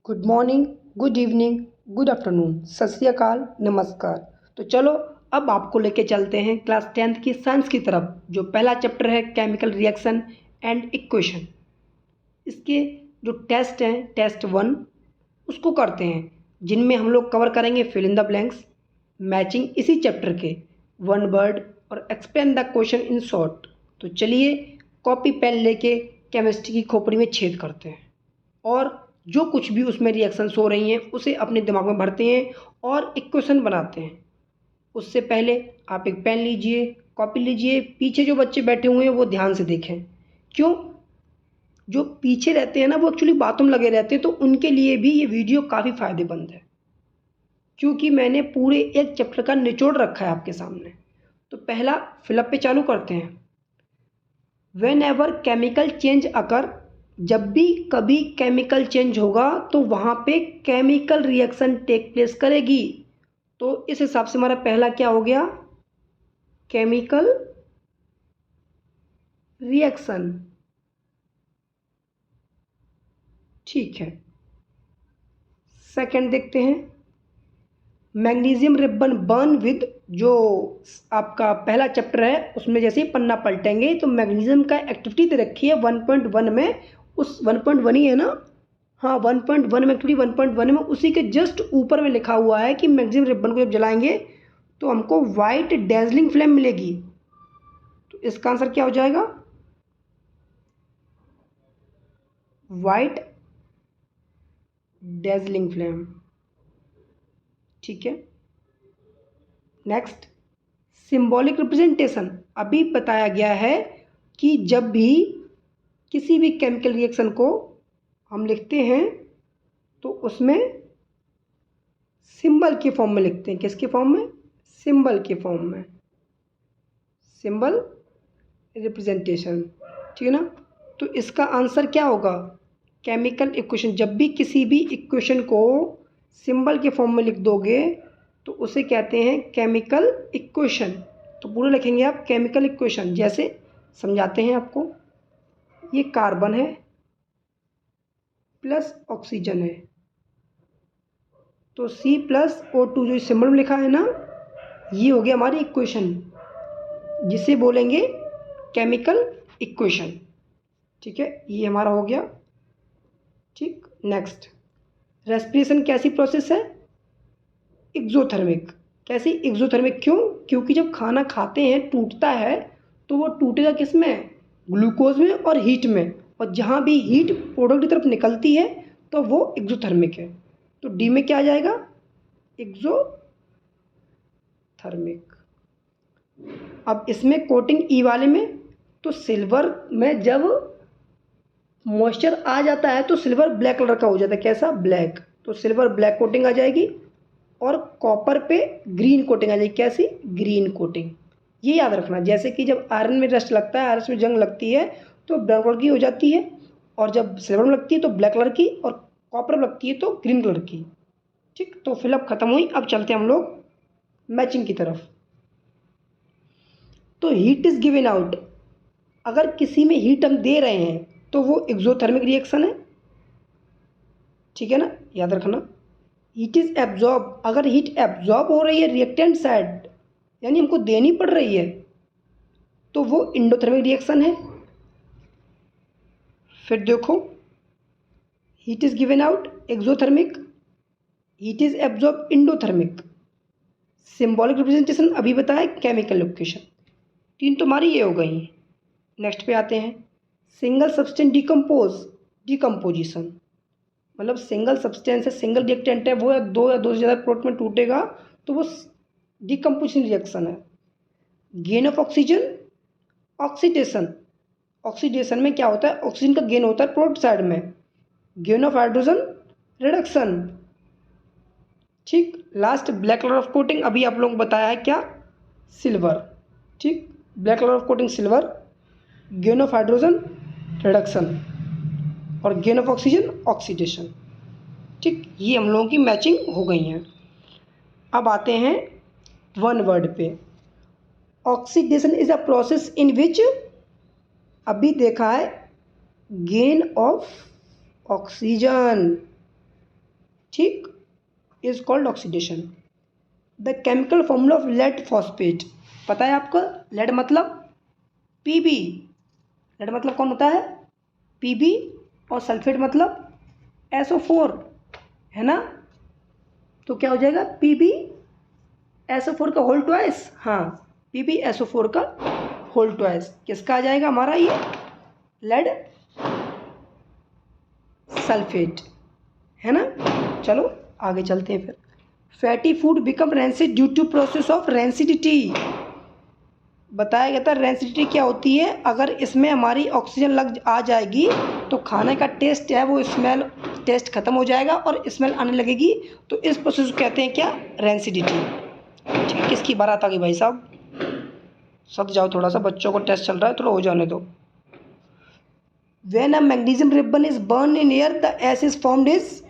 Good morning, good evening, good afternoon, सत श्री अकाल, नमस्कार। तो चलो अब आपको लेके चलते हैं क्लास 10th की साइंस की तरफ। जो पहला चैप्टर है केमिकल रिएक्शन एंड इक्वेशन। इसके जो टेस्ट हैं, टेस्ट 1 उसको करते हैं, जिनमें हम लोग कवर करेंगे fill in the blanks, matching इसी चैप्टर के, वन वर्ड और explain the question in short. तो चलिए कॉपी पेन लेके केमिस्ट्री की खोपड़ी में छेद करते हैं और जो कुछ भी उसमें रिएक्शंस हो रही हैं उसे अपने दिमाग में भरते हैं और इक्वेशन बनाते हैं। उससे पहले आप एक पेन लीजिए, कॉपी लीजिए। पीछे जो बच्चे बैठे हुए हैं वो ध्यान से देखें। क्यों? जो पीछे रहते हैं ना वो एक्चुअली बातों में लगे रहते हैं, तो उनके लिए भी ये वीडियो काफ़ी फ़ायदेमंद है, क्योंकि मैंने पूरे एक चैप्टर का निचोड़ रखा है आपके सामने। तो पहला फिलअप पे चालू करते हैं। वेन एवर केमिकल चेंज अकर, जब भी कभी केमिकल चेंज होगा तो वहाँ पे केमिकल रिएक्शन टेक प्लेस करेगी। तो इस हिसाब से हमारा पहला क्या हो गया? Chemical reaction. ठीक है, सेकंड देखते हैं। मैग्नीशियम रिबन बर्न विद, जो आपका पहला चैप्टर है उसमें जैसे ही पन्ना पलटेंगे तो मैग्नीशियम का एक्टिविटी दे रखी है 1.1 में। उस 1.1 ही है ना? हाँ, 1.1 में, एक्चुअली 1.1 में उसी के जस्ट ऊपर में लिखा हुआ है कि मैग्नीशियम रिबन को जब जलाएंगे तो हमको वाइट डेजलिंग फ्लेम मिलेगी। तो इसका आंसर क्या हो जाएगा? White dazzling flame. ठीक है, नेक्स्ट सिंबॉलिक रिप्रेजेंटेशन। अभी बताया गया है कि जब भी किसी भी केमिकल रिएक्शन को हम लिखते हैं तो उसमें सिंबल के फॉर्म में लिखते हैं। किसके फॉर्म में? सिंबल के फॉर्म में, सिंबल रिप्रेजेंटेशन। ठीक है ना? तो इसका आंसर क्या होगा? Chemical equation. जब भी किसी भी इक्वेशन को सिंबल के फॉर्म में लिख दोगे तो उसे कहते हैं केमिकल इक्वेशन। तो पूरा लिखेंगे आप केमिकल इक्वेशन। जैसे समझाते हैं आपको, ये कार्बन है प्लस ऑक्सीजन है, तो C+O2 जो सिंबल में लिखा है ना, ये हो गया हमारी इक्वेशन, जिसे बोलेंगे केमिकल इक्वेशन। ठीक है, ये हमारा हो गया। ठीक, नेक्स्ट रेस्पिरेशन कैसी प्रोसेस है? एक्सोथर्मिक। कैसी? एक्सोथर्मिक। क्यों? क्योंकि जब खाना खाते हैं टूटता है तो वो टूटेगा किस में? ग्लूकोज में और हीट में, और जहाँ भी हीट प्रोडक्ट की तरफ निकलती है तो वो एक्सोथर्मिक है। तो डी में क्या आ जाएगा? एक्सोथर्मिक। अब इसमें कोटिंग ई वाले में, तो सिल्वर में जब मॉइस्चर आ जाता है तो सिल्वर ब्लैक कलर का हो जाता है। कैसा? ब्लैक। तो सिल्वर ब्लैक कोटिंग आ जाएगी और कॉपर पे ग्रीन कोटिंग आ जाएगी। कैसी? Green coating. ये याद रखना। जैसे कि जब आयरन में रस्ट लगता है, आयरन में जंग लगती है तो ब्राउन कलर की हो जाती है, और जब सिल्वर में लगती है तो ब्लैक कलर की, और कॉपर में लगती है तो ग्रीन कलर की। ठीक, तो फिलअप खत्म हुई। अब चलते हैं हम लोग मैचिंग की तरफ। तो हीट इज गिवन आउट। अगर किसी में हीट हम दे रहे हैं तो वो एक्सोथर्मिक रिएक्शन है। ठीक है ना? याद रखना। Heat is absorb. अगर हीट एब्जॉर्ब हो रही है रिएक्टेंट साइड, यानी हमको देनी पड़ रही है, तो वो इंडोथर्मिक रिएक्शन है। फिर देखो, heat is given out exothermic, heat is absorb endothermic. Symbolic representation अभी बताया, केमिकल इक्वेशन। तीन तुम्हारी ये हो गई। नेक्स्ट पे आते हैं। Single substance decomposition. मतलब सिंगल सब्सटेंस है, सिंगल रिएक्टेंट है, वो या दो से ज़्यादा प्रोडक्ट में टूटेगा तो वो डिकम्पोजिशन रिएक्शन है। Gain of oxygen, oxidation. Oxidation में क्या होता है? ऑक्सीजन का गेन होता है प्रोडक्ट साइड में। Gain of hydrogen, reduction. ठीक, last black colour of coating. अभी आप लोगों को बताया है क्या? सिल्वर। ठीक, black colour of coating silver, gain of hydrogen reduction, और गेन ऑफ ऑक्सीजन ऑक्सीडेशन। ठीक, ये हम लोगों की मैचिंग हो गई हैं। अब आते हैं वन वर्ड पे। Oxidation is a process in which, अभी देखा है गेन ऑफ ऑक्सीजन, ठीक, is called oxidation. The chemical formula of lead phosphate, पता है आपको? लेड मतलब पीबी, लेड मतलब कौन होता है? पीबी, और सल्फेट मतलब SO4, है ना? तो क्या हो जाएगा? PbSO4 का होल ट्वाइस, हाँ, PbSO4 का होल ट्वाइस किसका आ जाएगा हमारा? ये लेड सल्फेट, है ना? चलो आगे चलते हैं फिर। Fatty food become rancid due to process of rancidity. बताया गया था रेंसिडिटी क्या होती है। अगर इसमें हमारी ऑक्सीजन लग आ जाएगी तो खाने का टेस्ट है वो स्मेल टेस्ट खत्म हो जाएगा और स्मेल आने लगेगी, तो इस प्रोसेस को कहते हैं क्या? रेंसिडिटी। ठीक, किसकी बारात आ गई भाई साहब? सद जाओ थोड़ा सा, बच्चों को टेस्ट चल रहा है, थोड़ा हो जाने दो। When a magnesium ribbon is burned in air, the ash is formed is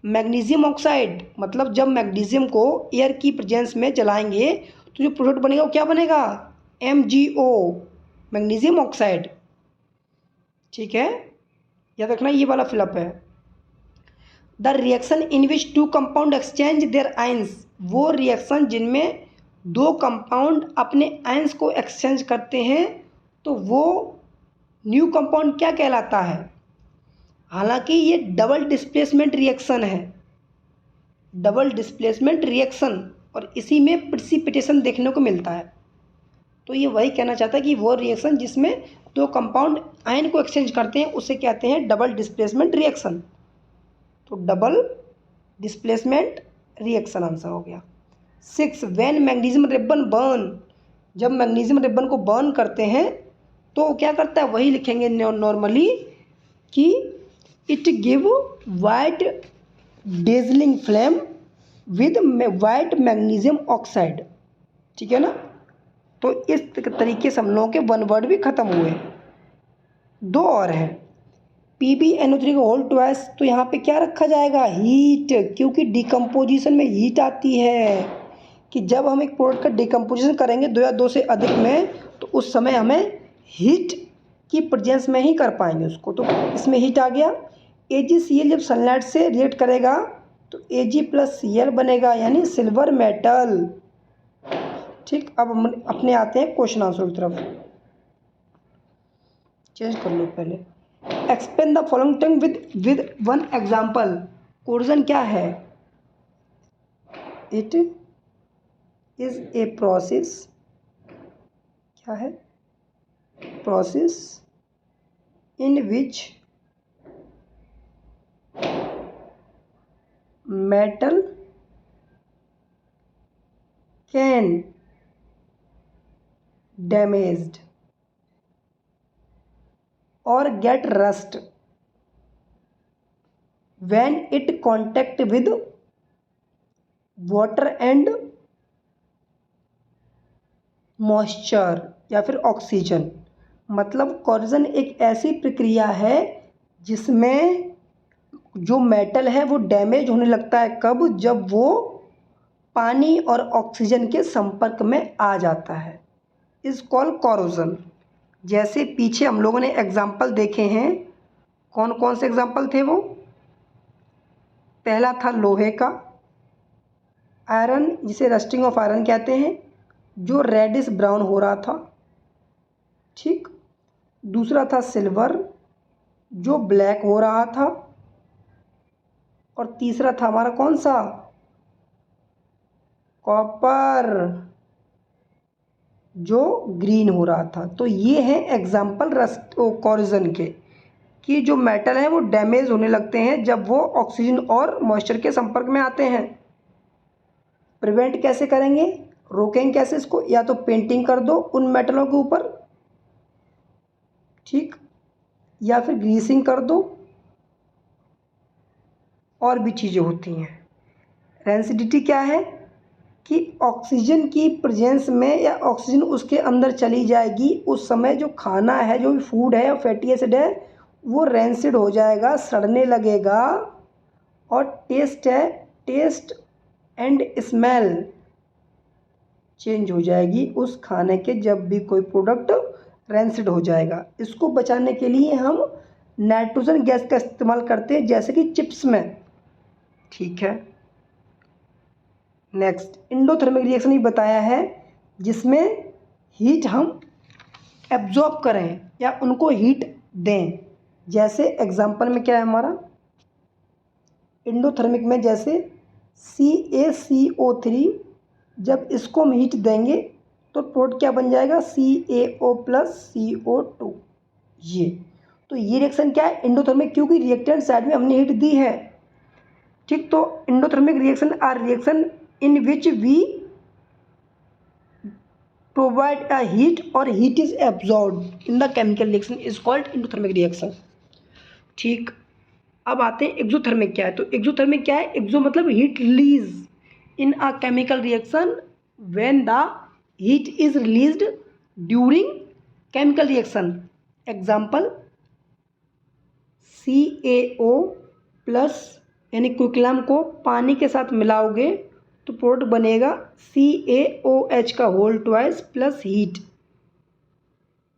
magnesium oxide. मतलब जब मैग्नीशियम को एयर की प्रेजेंस में जलाएंगे तो जो प्रोडक्ट बनेगा वो क्या बनेगा? MgO, magnesium oxide. ठीक है, याद रखना ये वाला फिलअप है। The reaction in which two compound exchange their ions, वो रिएक्शन जिनमें दो कंपाउंड अपने आयंस को एक्सचेंज करते हैं तो वो न्यू कंपाउंड क्या कहलाता है? हालांकि ये डबल डिस्प्लेसमेंट रिएक्शन है, डबल डिस्प्लेसमेंट रिएक्शन, और इसी में प्रिसिपिटेशन देखने को मिलता है। तो ये वही कहना चाहता है कि वो रिएक्शन जिसमें दो कंपाउंड आयन को एक्सचेंज करते हैं उसे कहते हैं डबल डिस्प्लेसमेंट रिएक्शन। तो डबल डिस्प्लेसमेंट रिएक्शन आंसर हो गया। 6, व्हेन मैग्नीशियम रिबन बर्न, जब मैग्नीशियम रिबन को बर्न करते हैं तो क्या करता है? वही लिखेंगे नॉर्मली कि it give white dazzling flame with white magnesium oxide. ठीक है ना? तो इस तरीके से हम लोगों के 1 वर्ड भी खत्म हुए। 2 और हैं। PbNO3 का होल ट्वाइस, तो यहाँ पे क्या रखा जाएगा? हीट, क्योंकि डिकम्पोजिशन में हीट आती है कि जब हम एक प्रोडक्ट का डिकम्पोजिशन करेंगे 2 या 2 से अधिक में तो उस समय हमें हीट की प्रेजेंस में ही कर पाएंगे उसको, तो इसमें हीट आ गया। AgCl जब सनलाइट से रिएक्ट करेगा तो Ag+Cl बनेगा, यानी सिल्वर मेटल। ठीक, अब हम अपने आते हैं क्वेश्चन आंसर की तरफ। चेंज कर लो पहले। Explain the following term with 1 example. Corrosion क्या है? इट इज ए प्रोसेस, क्या है? Process in which metal can damaged or get rust when it contact with water and moisture या फिर ऑक्सीजन। मतलब कोरोजन एक ऐसी प्रक्रिया है जिसमें जो मेटल है वो डैमेज होने लगता है। कब? जब वो पानी और ऑक्सीजन के संपर्क में आ जाता है, इज कॉल्ड कोरोजन। जैसे पीछे हम लोगों ने एग्जाम्पल देखे हैं, कौन कौन से एग्जाम्पल थे वो? पहला था लोहे का, आयरन जिसे रस्टिंग ऑफ आयरन कहते हैं, जो रेडिश ब्राउन हो रहा था। ठीक, दूसरा था सिल्वर जो ब्लैक हो रहा था, और तीसरा था हमारा कौन सा? कॉपर जो ग्रीन हो रहा था। तो ये है एग्जाम्पल रस्ट कोरोजन के, कि जो मेटल है वो डैमेज होने लगते हैं जब वो ऑक्सीजन और मॉइस्चर के संपर्क में आते हैं। प्रिवेंट कैसे करेंगे? रोकेंगे कैसे इसको? या तो पेंटिंग कर दो उन मेटलों के ऊपर, ठीक, या फिर ग्रीसिंग कर दो, और भी चीज़ें होती हैं। रेंसिडिटी क्या है? कि ऑक्सीजन की प्रेजेंस में या ऑक्सीजन उसके अंदर चली जाएगी, उस समय जो खाना है, जो भी फूड है, फैटी एसिड है, वो रेंसिड हो जाएगा, सड़ने लगेगा। और टेस्ट है, टेस्ट एंड स्मेल चेंज हो जाएगी उस खाने के, जब भी कोई प्रोडक्ट रेंसिड हो जाएगा। इसको बचाने के लिए हम नाइट्रोजन गैस का इस्तेमाल करते हैं, जैसे कि चिप्स में। ठीक है। नेक्स्ट एंडोथर्मिक रिएक्शन ही बताया है जिसमें हीट हम एब्जॉर्ब करें या उनको हीट दें। जैसे एग्जांपल में क्या है हमारा एंडोथर्मिक में, जैसे CaCO3 जब इसको हम हीट देंगे तो प्रोडक्ट क्या बन जाएगा, CaO + CO2। ये तो ये रिएक्शन क्या है, एंडोथर्मिक, क्योंकि रिएक्टेंट साइड में हमने हीट दी है। ठीक, तो endothermic reaction are reaction in which we provide a heat और heat is absorbed in the chemical reaction is called endothermic reaction. ठीक, अब आते हैं एक्सोथर्मिक क्या है। तो एक्सोथर्मिक क्या है, एक्सो मतलब heat release in a chemical reaction when the heat is released during chemical reaction. Example CaO plus यानी क्विकलैम को पानी के साथ मिलाओगे तो प्रोडक्ट बनेगा CaOH का होल ट्वाइस प्लस हीट।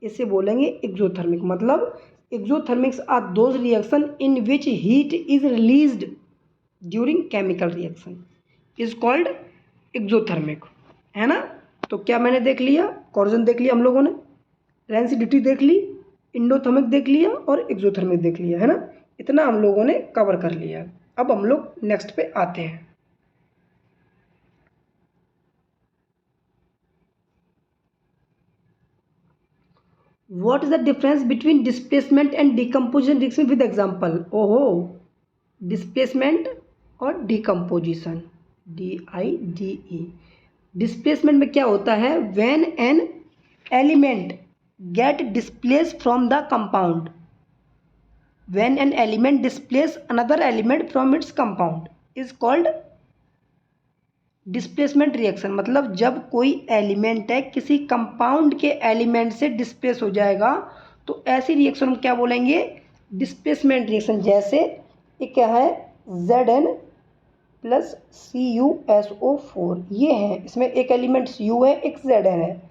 इसे बोलेंगे एक्सोथर्मिक। मतलब exothermics are those reaction in which heat is released during chemical reaction is called exothermic, है ना। तो क्या मैंने देख लिया, कॉर्जन देख लिया हम लोगों ने, रेंसिडिटी देख ली, एंडोथर्मिक देख लिया और एक्सोथर्मिक देख लिया, है ना। इतना हम लोगों ने कवर कर लिया। अब हम लोग नेक्स्ट पे आते हैं। What is the difference between displacement and decomposition reaction with example? ओहो, डिस्प्लेसमेंट और डिकम्पोजिशन, DIDE। डिस्प्लेसमेंट में क्या होता है, when an element get displace from the compound, when an element displace another element from its compound is called displacement reaction. मतलब जब कोई element है किसी कंपाउंड के एलिमेंट से डिस्प्लेस हो जाएगा तो ऐसी रिएक्शन हम क्या बोलेंगे, डिस्प्लेसमेंट रिएक्शन। जैसे ये क्या है, Zn + CuSO4 ये है, इसमें एक एलिमेंट Cu है एक Zn है,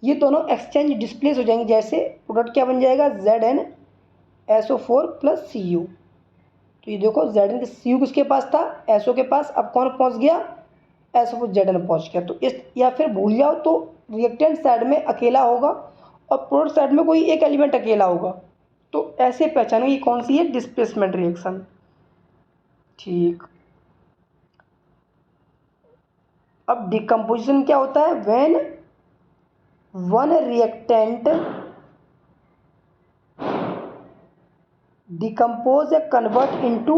ये दोनों एक्सचेंज डिस्प्लेस हो जाएंगे। जैसे प्रोडक्ट क्या बन जाएगा, ZnSO4 + Cu। तो ये देखो Zn Cu किसके पास था, SO के पास, अब कौन पहुंच गया, SO Zn पहुंच गया। तो इस, या फिर भूल जाओ तो रिएक्टेंट साइड में अकेला होगा और प्रोडक्ट साइड में कोई एक एलिमेंट अकेला होगा, तो ऐसे पहचानो ये कौन सी है, डिस्प्लेसमेंट रिएक्शन। ठीक, अब डिकम्पोजिशन क्या होता है, व्हेन वन रिएक्टेंट डिकम्पोज या convert into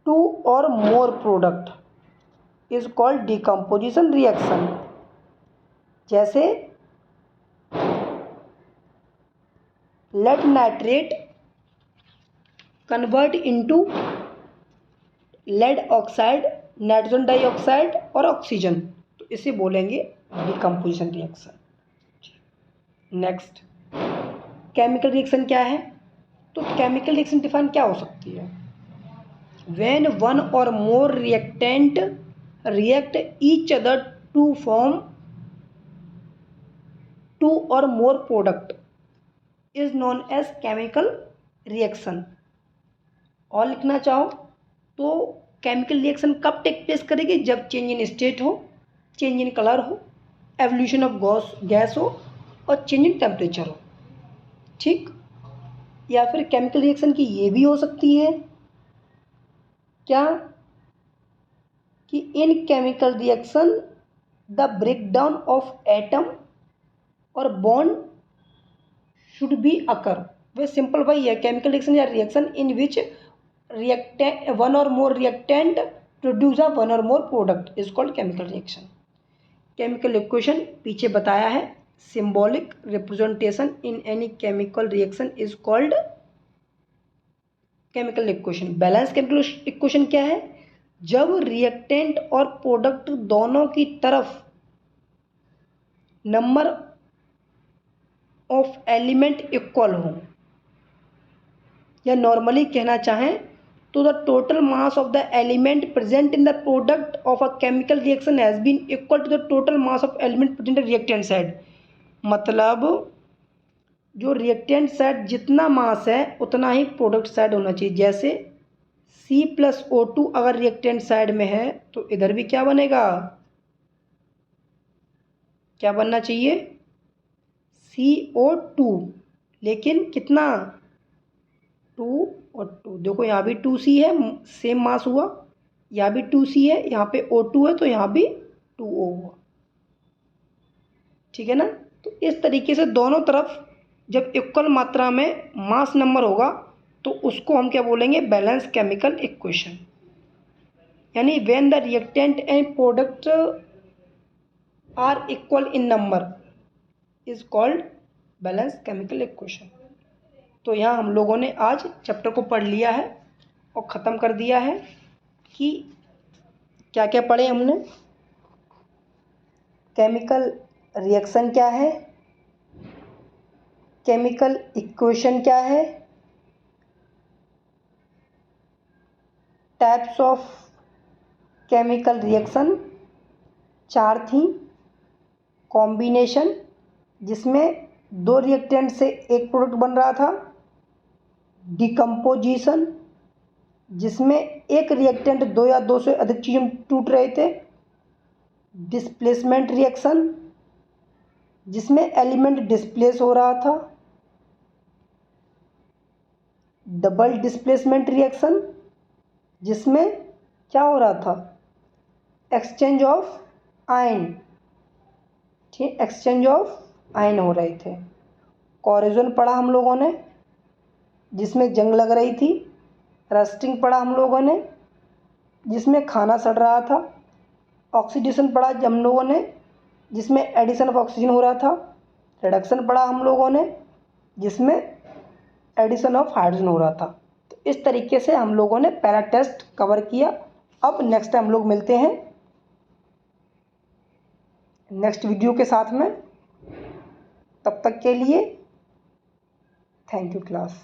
2 or more product is called decomposition reaction. जैसे lead nitrate convert into lead oxide, nitrogen dioxide और ऑक्सीजन, तो इसे बोलेंगे decomposition reaction. Next chemical reaction क्या है, तो केमिकल रिएक्शन डिफाइन क्या हो सकती है, when one or more reactant react each other to form 2 or more product is known as chemical reaction। और लिखना चाहो तो केमिकल रिएक्शन कब टेक प्लेस करेगी, जब चेंज इन स्टेट हो, चेंज इन कलर हो, एवोल्यूशन ऑफ गैस हो और चेंज इन टेम्परेचर हो। ठीक, या फिर केमिकल रिएक्शन की ये भी हो सकती है क्या, कि in chemical reaction the breakdown of atom और बॉन्ड शुड बी अकर। वे सिंपल वही है, केमिकल रिएक्शन या reaction in which reactant one or more reactant produce a one or more product is called chemical reaction. Chemical equation पीछे बताया है, symbolic representation in any chemical reaction is called chemical equation. Balance chemical equation क्या है, जब reactant और product दोनों की तरफ नंबर ऑफ एलिमेंट इक्वल हो, या नॉर्मली कहना चाहें तो the total mass of the element present in the product of a chemical reaction has been equal to the total mass of element present in reactant side. मतलब जो reactant side जितना मास है उतना ही प्रोडक्ट साइड होना चाहिए। जैसे C+O2 अगर reactant side में है तो इधर भी क्या बनेगा, क्या बनना चाहिए, CO2, लेकिन कितना, 2 और 2। देखो यहाँ भी 2C है, सेम मास हुआ, यहाँ भी 2C है, यहाँ पे O2 है तो यहाँ भी 2O हुआ। ठीक है ना। तो इस तरीके से दोनों तरफ जब इक्वल मात्रा में मास नंबर होगा तो उसको हम क्या बोलेंगे, बैलेंस केमिकल इक्वेशन। यानी when the reactant and product are equal in number is called balance chemical equation. तो यहाँ हम लोगों ने आज चैप्टर को पढ़ लिया है और ख़त्म कर दिया है कि क्या क्या पढ़े हमने। केमिकल रिएक्शन क्या है, केमिकल इक्वेशन क्या है, टाइप्स ऑफ केमिकल रिएक्शन 4 थी, कॉम्बिनेशन जिसमें 2 रिएक्टेंट से एक प्रोडक्ट बन रहा था, डिकम्पोजिशन जिसमें एक रिएक्टेंट 2 या 2 से अधिक चीज़ों में टूट रहे थे, डिस्प्लेसमेंट रिएक्शन जिसमें एलिमेंट डिस्प्लेस हो रहा था, डबल डिस्प्लेसमेंट रिएक्शन जिसमें क्या हो रहा था, एक्सचेंज ऑफ आयन, ठीक, एक्सचेंज ऑफ आयन हो रहे थे। कोरोजन पढ़ा हम लोगों ने जिसमें जंग लग रही थी, रस्टिंग पढ़ा हम लोगों ने जिसमें खाना सड़ रहा था, ऑक्सीडेशन पढ़ा हम लोगों ने जिसमें एडिशन ऑफ ऑक्सीजन हो रहा था, रिडक्शन पढ़ा हम लोगों ने जिसमें एडिशन ऑफ हाइड्रोजन हो रहा था। तो इस तरीके से हम लोगों ने पहला टेस्ट कवर किया। अब नेक्स्ट टाइम हम लोग मिलते हैं नेक्स्ट वीडियो के साथ में। तब तक के लिए थैंक यू क्लास।